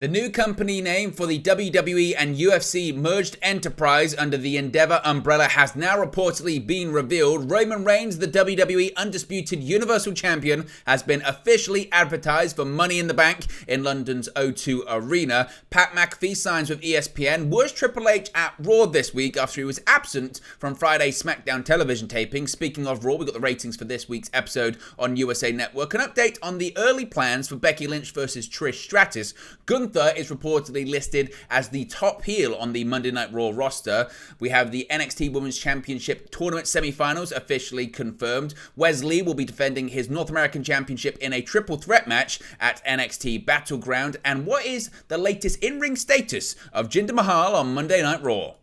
The new company name for the WWE and UFC merged enterprise under the Endeavor umbrella has now reportedly been revealed. Roman Reigns, the WWE Undisputed Universal Champion, has been officially advertised for Money in the Bank in London's O2 Arena. Pat McAfee signs with ESPN. Was Triple H at Raw this week after he was absent from Friday's SmackDown television taping? Speaking of Raw, we got the ratings for this week's episode on USA Network. An update on the early plans for Becky Lynch versus Trish Stratus. Gunther is reportedly listed as the top heel on the Monday Night Raw roster. We have the NXT Women's Championship Tournament semi-finals officially confirmed. Wesley will be defending his North American Championship in a triple threat match at NXT Battleground. And what is the latest in-ring status of Jinder Mahal on Monday Night Raw?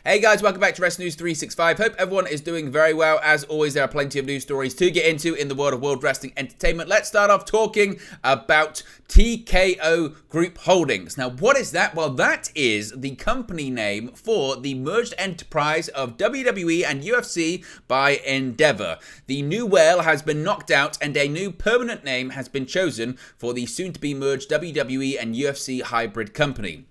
Hey guys, welcome back to Wrestling News 365. Hope everyone is doing very well. As always, there are plenty of news stories to get into in the world of World Wrestling Entertainment. Let's start off talking about TKO Group Holdings. Now, what is that? Well, that is the company name for the merged enterprise of WWE and UFC by Endeavor. The new whale has been knocked out and a new permanent name has been chosen for the soon-to-be merged WWE and UFC hybrid company.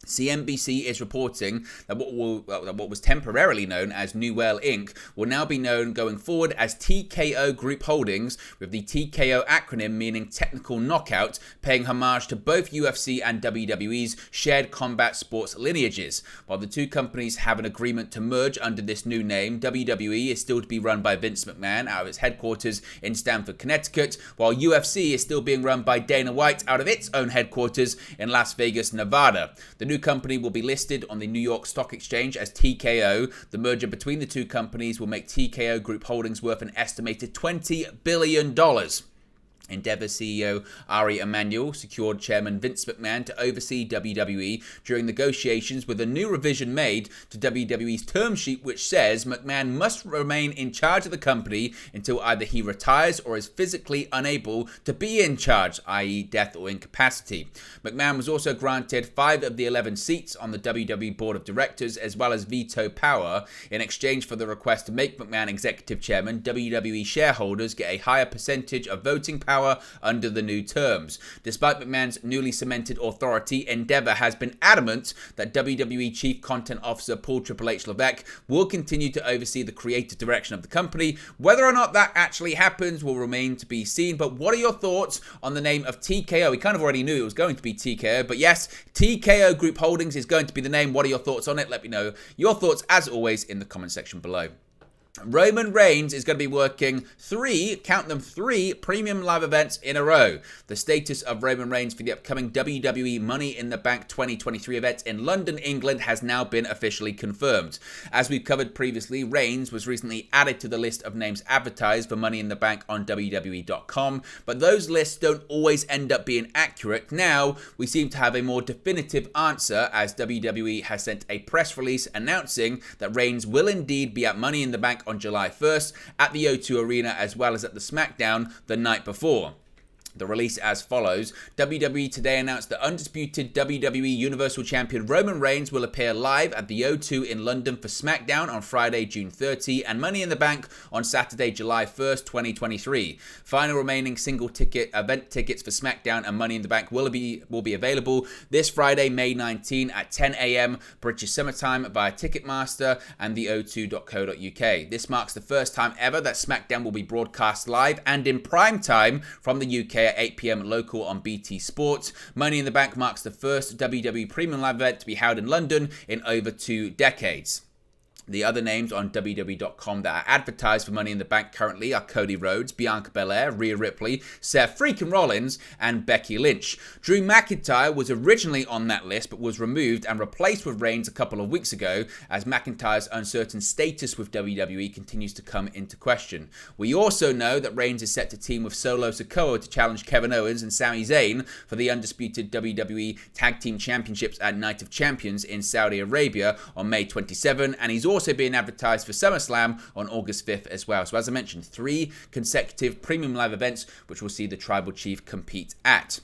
CNBC is reporting that what was temporarily known as New Whale Inc. will now be known going forward as TKO Group Holdings, with the TKO acronym meaning technical knockout, paying homage to both UFC and WWE's shared combat sports lineages. While the two companies have an agreement to merge under this new name, WWE is still to be run by Vince McMahon out of its headquarters in Stamford, Connecticut, while UFC is still being run by Dana White out of its own headquarters in Las Vegas, Nevada. The new company will be listed on the New York Stock Exchange as TKO. The merger between the two companies will make TKO Group Holdings worth an estimated $20 billion. Endeavor CEO Ari Emanuel secured Chairman Vince McMahon to oversee WWE during negotiations, with a new revision made to WWE's term sheet which says McMahon must remain in charge of the company until either he retires or is physically unable to be in charge, i.e. death or incapacity. McMahon was also granted 5 of the 11 seats on the WWE Board of Directors as well as veto power. In exchange for the request to make McMahon executive chairman, WWE shareholders get a higher percentage of voting power under the new terms. Despite McMahon's newly cemented authority, Endeavor has been adamant that WWE Chief Content Officer Paul Triple H Levesque will continue to oversee the creative direction of the company. Whether or not that actually happens will remain to be seen. But what are your thoughts on the name of TKO? We kind of already knew it was going to be TKO, but yes, TKO Group Holdings is going to be the name. What are your thoughts on it? Let me know your thoughts, as always, in the comment section below. Roman Reigns is going to be working 3 premium live events in a row. The status of Roman Reigns for the upcoming WWE Money in the Bank 2023 event in London, England has now been officially confirmed. As we've covered previously, Reigns was recently added to the list of names advertised for Money in the Bank on WWE.com, but those lists don't always end up being accurate. Now, we seem to have a more definitive answer, as WWE has sent a press release announcing that Reigns will indeed be at Money in the Bank on July 1st at the O2 Arena as well as at the SmackDown the night before. The release as follows. WWE today announced that undisputed WWE Universal Champion Roman Reigns will appear live at the O2 in London for SmackDown on Friday, June 30, and Money in the Bank on Saturday, July 1st, 2023. Final remaining single ticket event tickets for SmackDown and Money in the Bank will be available this Friday, May 19 at 10 a.m. British Summertime via Ticketmaster and the o2.co.uk. This marks the first time ever that SmackDown will be broadcast live and in prime time from the UK at 8 p.m. local on BT Sport. Money in the Bank marks the first WWE Premium Live event to be held in London in over 2 decades. The other names on WWE.com that are advertised for Money in the Bank currently are Cody Rhodes, Bianca Belair, Rhea Ripley, Seth freaking Rollins, and Becky Lynch. Drew McIntyre was originally on that list but was removed and replaced with Reigns a couple of weeks ago, as McIntyre's uncertain status with WWE continues to come into question. We also know that Reigns is set to team with Solo Sikoa to challenge Kevin Owens and Sami Zayn for the undisputed WWE Tag Team Championships at Night of Champions in Saudi Arabia on May 27, and he's also being advertised for SummerSlam on August 5th as well. So as I mentioned, 3 consecutive premium live events which will see the Tribal Chief compete at.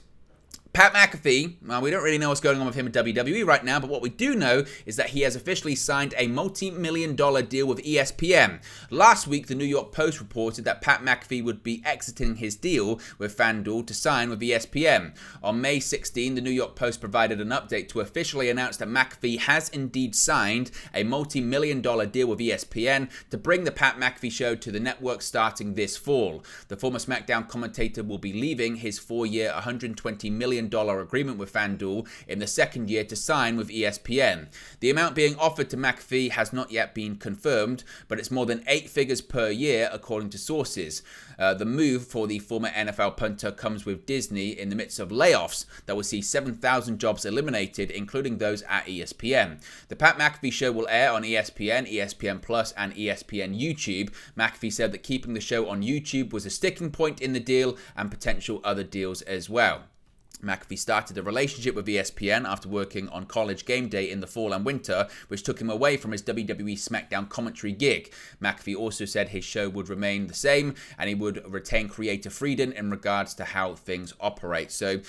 Pat McAfee, well, we don't really know what's going on with him in WWE right now, but what we do know is that he has officially signed a multi-million-dollar deal with ESPN. Last week, the New York Post reported that Pat McAfee would be exiting his deal with FanDuel to sign with ESPN. On May 16, the New York Post provided an update to officially announce that McAfee has indeed signed a multi-million-dollar deal with ESPN to bring the Pat McAfee Show to the network starting this fall. The former SmackDown commentator will be leaving his 4-year, $120 million agreement with FanDuel in the second year to sign with ESPN. The amount being offered to McAfee has not yet been confirmed, but it's more than 8 figures per year according to sources. The move for the former NFL punter comes with Disney in the midst of layoffs that will see 7,000 jobs eliminated, including those at ESPN. The Pat McAfee Show will air on ESPN, ESPN Plus, and ESPN YouTube. McAfee said that keeping the show on YouTube was a sticking point in the deal and potential other deals as well. McAfee started a relationship with ESPN after working on College Game Day in the fall and winter, which took him away from his WWE SmackDown commentary gig. McAfee also said his show would remain the same and he would retain creative freedom in regards to how things operate. So,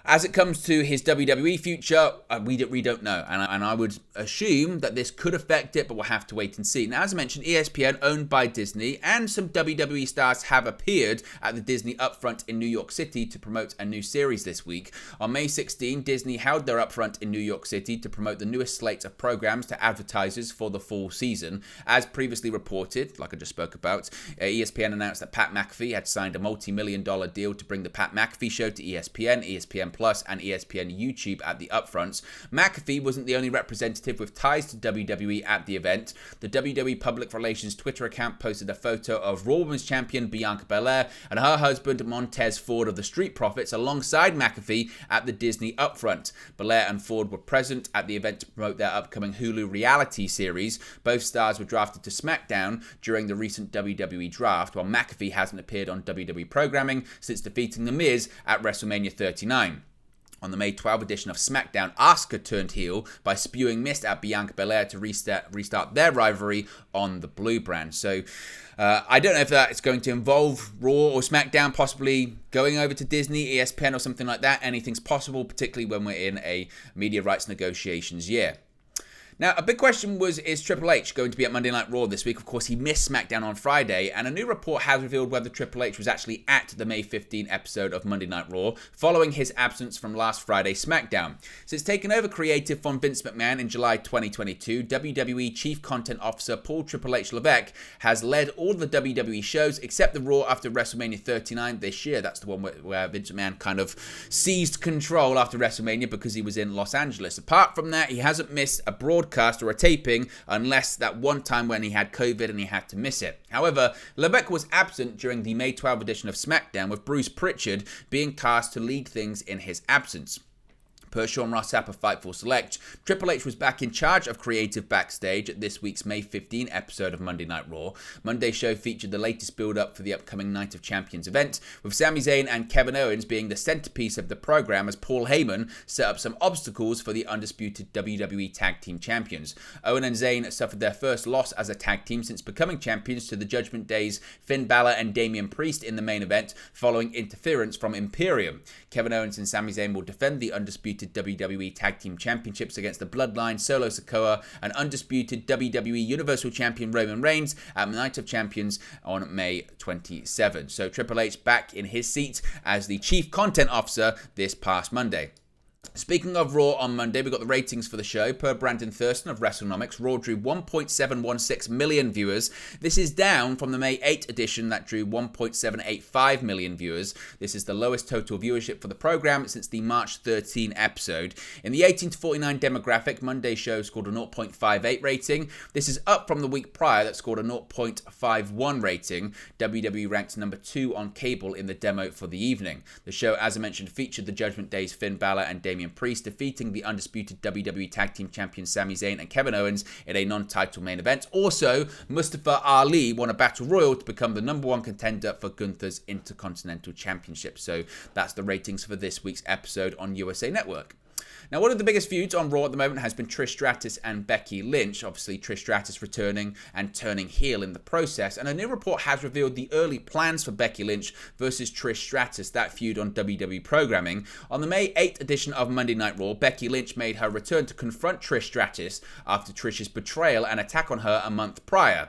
as it comes to his WWE future, we don't know. And I would assume that this could affect it, but we'll have to wait and see. Now, as I mentioned, ESPN, owned by Disney, and some WWE stars have appeared at the Disney Upfront in New York City to promote a new series this week. On May 16, Disney held their Upfront in New York City to promote the newest slate of programs to advertisers for the fall season. As previously reported, like I just spoke about, ESPN announced that Pat McAfee had signed a multi-million-dollar deal to bring the Pat McAfee Show to ESPN, ESPN Plus, and ESPN YouTube at the Upfronts. McAfee wasn't the only representative with ties to WWE at the event. The WWE Public Relations Twitter account posted a photo of Raw Women's Champion Bianca Belair and her husband Montez Ford of the Street Profits alongside McAfee at the Disney Upfront. Belair and Ford were present at the event to promote their upcoming Hulu reality series. Both stars were drafted to SmackDown during the recent WWE draft, while McAfee hasn't appeared on WWE programming since defeating The Miz at WrestleMania 39. On the May 12 edition of SmackDown, Asuka turned heel by spewing mist at Bianca Belair to restart their rivalry on the Blue brand. So I don't know if that is going to involve Raw or SmackDown possibly going over to Disney, ESPN or something like that. Anything's possible, particularly when we're in a media rights negotiations year. Now, a big question was, is Triple H going to be at Monday Night Raw this week? Of course, he missed SmackDown on Friday, and a new report has revealed whether Triple H was actually at the May 15 episode of Monday Night Raw, following his absence from last Friday's SmackDown. Since taking over creative from Vince McMahon in July 2022, WWE Chief Content Officer Paul Triple H Levesque has led all the WWE shows except the Raw after WrestleMania 39 this year. That's the one where Vince McMahon kind of seized control after WrestleMania because he was in Los Angeles. Apart from that, he hasn't missed a broadcast or a taping, unless that one time when he had COVID and he had to miss it. However, Levesque was absent during the May 12 edition of SmackDown, with Bruce Pritchard being tasked to lead things in his absence. Per Sean Ross Sapp of Fightful Select, Triple H was back in charge of creative backstage at this week's May 15 episode of Monday Night Raw. Monday's show featured the latest build-up for the upcoming Night of Champions event, with Sami Zayn and Kevin Owens being the centerpiece of the program as Paul Heyman set up some obstacles for the undisputed WWE Tag Team Champions. Owen and Zayn suffered their first loss as a tag team since becoming champions to the Judgment Day's Finn Balor and Damian Priest in the main event, following interference from Imperium. Kevin Owens and Sami Zayn will defend the undisputed WWE Tag Team Championships against the Bloodline, Solo Sikoa, and undisputed WWE Universal Champion Roman Reigns at Night of Champions on May 27. So Triple H back in his seat as the Chief Content Officer this past Monday. Speaking of Raw on Monday, we got the ratings for the show. Per Brandon Thurston of WrestleNomics, Raw drew 1.716 million viewers. This is down from the May 8 edition that drew 1.785 million viewers. This is the lowest total viewership for the program since the March 13 episode. In the 18 to 49 demographic, Monday's show scored a 0.58 rating. This is up from the week prior that scored a 0.51 rating. WWE ranked number 2 on cable in the demo for the evening. The show, as I mentioned, featured the Judgment Day's Finn Balor and Damian Priest defeating the undisputed WWE Tag Team Champions Sami Zayn and Kevin Owens in a non-title main event. Also, Mustafa Ali won a Battle Royal to become the number 1 contender for Gunther's Intercontinental Championship. So that's the ratings for this week's episode on USA Network. Now, one of the biggest feuds on Raw at the moment has been Trish Stratus and Becky Lynch. Obviously, Trish Stratus returning and turning heel in the process. And a new report has revealed the early plans for Becky Lynch versus Trish Stratus, that feud on WWE programming. On the May 8th edition of Monday Night Raw, Becky Lynch made her return to confront Trish Stratus after Trish's betrayal and attack on her a month prior.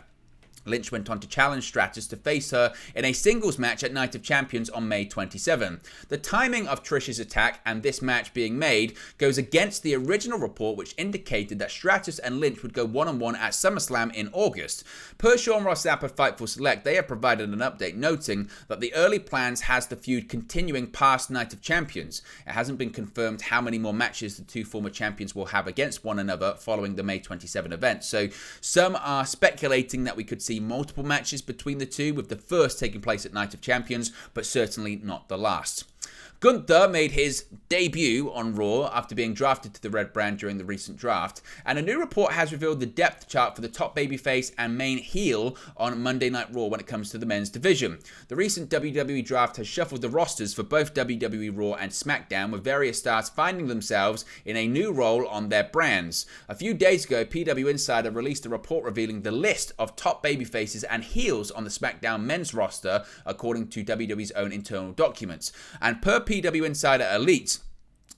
Lynch went on to challenge Stratus to face her in a singles match at Night of Champions on May 27. The timing of Trish's attack and this match being made goes against the original report, which indicated that Stratus and Lynch would go one-on-one at SummerSlam in August. Per Sean Ross Sapp of Fightful Select, they have provided an update noting that the early plans has the feud continuing past Night of Champions. It hasn't been confirmed how many more matches the two former champions will have against one another following the May 27 event. So some are speculating that we could see multiple matches between the two, with the first taking place at Night of Champions, but certainly not the last. Gunther made his debut on Raw after being drafted to the Red Brand during the recent draft, and a new report has revealed the depth chart for the top babyface and main heel on Monday Night Raw when it comes to the men's division. The recent WWE draft has shuffled the rosters for both WWE Raw and SmackDown, with various stars finding themselves in a new role on their brands. A few days ago, PW Insider released a report revealing the list of top babyfaces and heels on the SmackDown men's roster, according to WWE's own internal documents. And per PW Insider Elite,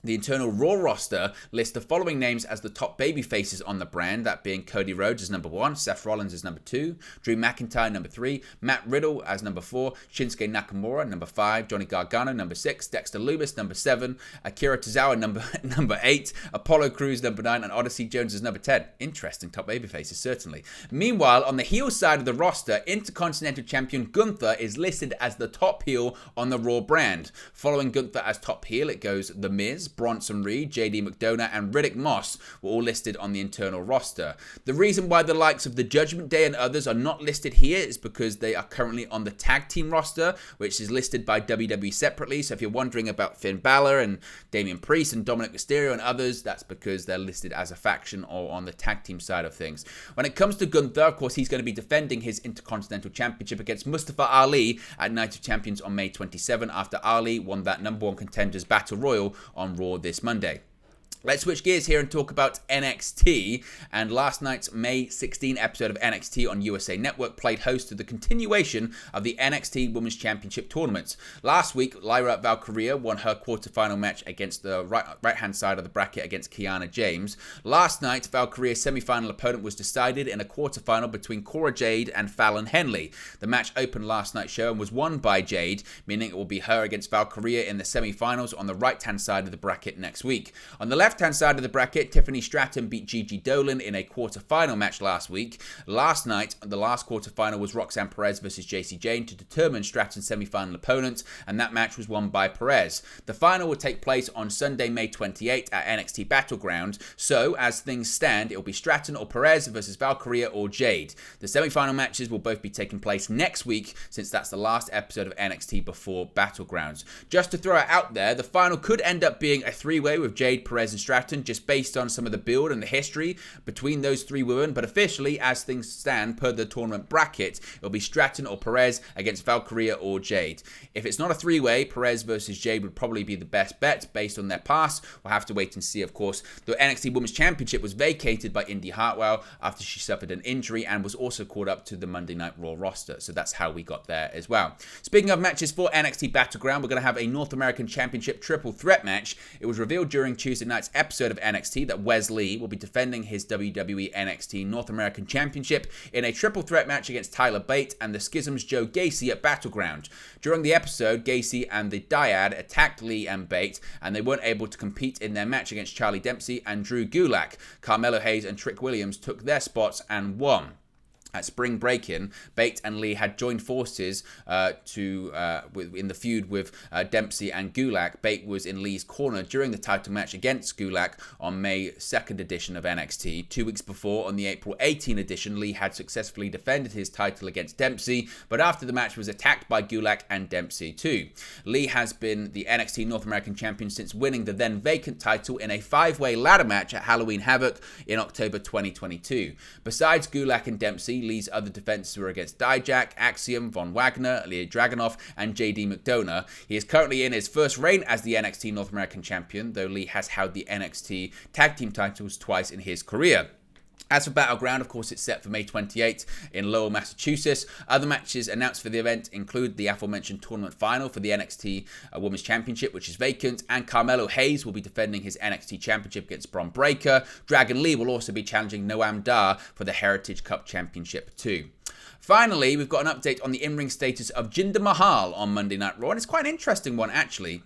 the internal Raw roster lists the following names as the top baby faces on the brand, that being Cody Rhodes as number 1, Seth Rollins as number 2, Drew McIntyre number 3, Matt Riddle as number 4, Shinsuke Nakamura number 5, Johnny Gargano number 6, Dexter Lumis number 7, Akira Tozawa number 8, Apollo Crews number 9, and Odyssey Jones as number 10. Interesting top baby faces, certainly. Meanwhile, on the heel side of the roster, Intercontinental Champion Gunther is listed as the top heel on the Raw brand. Following Gunther as top heel, it goes The Miz, Bronson Reed, JD McDonough, and Riddick Moss were all listed on the internal roster. The reason why the likes of the Judgment Day and others are not listed here is because they are currently on the tag team roster, which is listed by WWE separately. So if you're wondering about Finn Balor and Damian Priest and Dominic Mysterio and others, that's because they're listed as a faction or on the tag team side of things. When it comes to Gunther, of course, he's going to be defending his Intercontinental Championship against Mustafa Ali at Night of Champions on May 27 after Ali won that number 1 contenders battle royal on Raw this Monday. Let's switch gears here and talk about NXT, and last night's May 16 episode of NXT on USA Network played host to the continuation of the NXT Women's Championship tournament. Last week, Lyra Valkyria won her quarterfinal match against the right-hand side of the bracket against Kiana James. Last night, Valkyria's semi-final opponent was decided in a quarterfinal between Cora Jade and Fallon Henley. The match opened last night's show and was won by Jade, meaning it will be her against Valkyria in the semi-finals on the right-hand side of the bracket next week. On the left-hand side of the bracket, Tiffany Stratton beat Gigi Dolan in a quarter-final match last week. Last night, the last quarter-final was Roxanne Perez versus JC Jane to determine Stratton's semi-final opponent, and that match was won by Perez. The final will take place on Sunday, May 28 at NXT Battleground, so as things stand, it will be Stratton or Perez versus Valkyria or Jade. The semi-final matches will both be taking place next week, since that's the last episode of NXT before Battlegrounds. Just to throw it out there, the final could end up being a three-way with Jade, Perez, and Stratton, just based on some of the build and the history between those three women, but officially, as things stand per the tournament bracket, it'll be Stratton or Perez against Valkyria or Jade. If it's not a three-way, Perez versus Jade would probably be the best bet based on their past. We'll have to wait and see, of course. The NXT Women's Championship was vacated by Indy Hartwell after she suffered an injury and was also called up to the Monday Night Raw roster, so that's how we got there as well. Speaking of matches for NXT Battleground, we're going to have a North American Championship triple threat match. It was revealed during Tuesday night's episode of NXT that Wes Lee will be defending his WWE NXT North American Championship in a triple threat match against Tyler Bate and the Schism's Joe Gacy at Battleground. During the episode, Gacy and the Dyad attacked Lee and Bate, and they weren't able to compete in their match against Charlie Dempsey and Drew Gulak. Carmelo Hayes and Trick Williams took their spots and won. At Spring Break-In, Bate and Lee had joined forces in the feud with Dempsey and Gulak. Bate was in Lee's corner during the title match against Gulak on May 2nd edition of NXT. 2 weeks before, on the April 18 edition, Lee had successfully defended his title against Dempsey, but after the match was attacked by Gulak and Dempsey too. Lee has been the NXT North American Champion since winning the then vacant title in a 5-way ladder match at Halloween Havoc in October 2022. Besides Gulak and Dempsey, NXT. Lee's other defenses were against Dijak, Axiom, Von Wagner, Ilya Dragunov, and JD McDonough. He is currently in his first reign as the NXT North American Champion, though Lee has held the NXT Tag Team titles twice in his career. As for Battleground, of course, it's set for May 28 in Lowell, Massachusetts. Other matches announced for the event include the aforementioned tournament final for the NXT Women's Championship, which is vacant, and Carmelo Hayes will be defending his NXT Championship against Bron Breakker. Dragon Lee will also be challenging Noam Dar for the Heritage Cup Championship too. Finally, we've got an update on the in-ring status of Jinder Mahal on Monday Night Raw, and it's quite an interesting one, actually.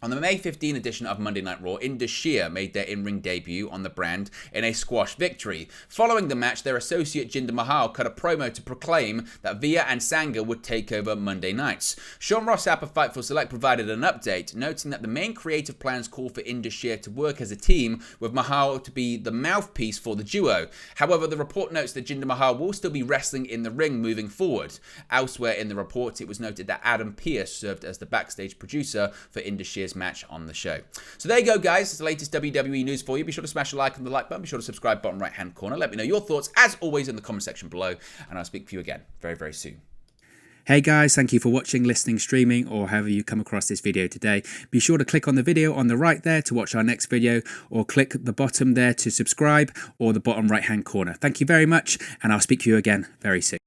On the May 15 edition of Monday Night Raw, Indus Sher made their in-ring debut on the brand in a squash victory. Following the match, their associate Jinder Mahal cut a promo to proclaim that Via and Sanga would take over Monday nights. Sean Rossap of Fightful Select provided an update, noting that the main creative plans call for Indus Sher to work as a team, with Mahal to be the mouthpiece for the duo. However, the report notes that Jinder Mahal will still be wrestling in the ring moving forward. Elsewhere in the report, it was noted that Adam Pearce served as the backstage producer for Indus Sher's match on the show. So there you go, guys. It's the latest WWE news for you. Be sure to smash a like on the like button. Be sure to subscribe bottom right hand corner. Let me know your thoughts as always in the comment section below, and I'll speak to you again very, very soon. Hey guys, thank you for watching, listening, streaming, or however you come across this video today. Be sure to click on the video on the right there to watch our next video, or click the bottom there to subscribe, or the bottom right hand corner. Thank you very much, and I'll speak to you again very soon.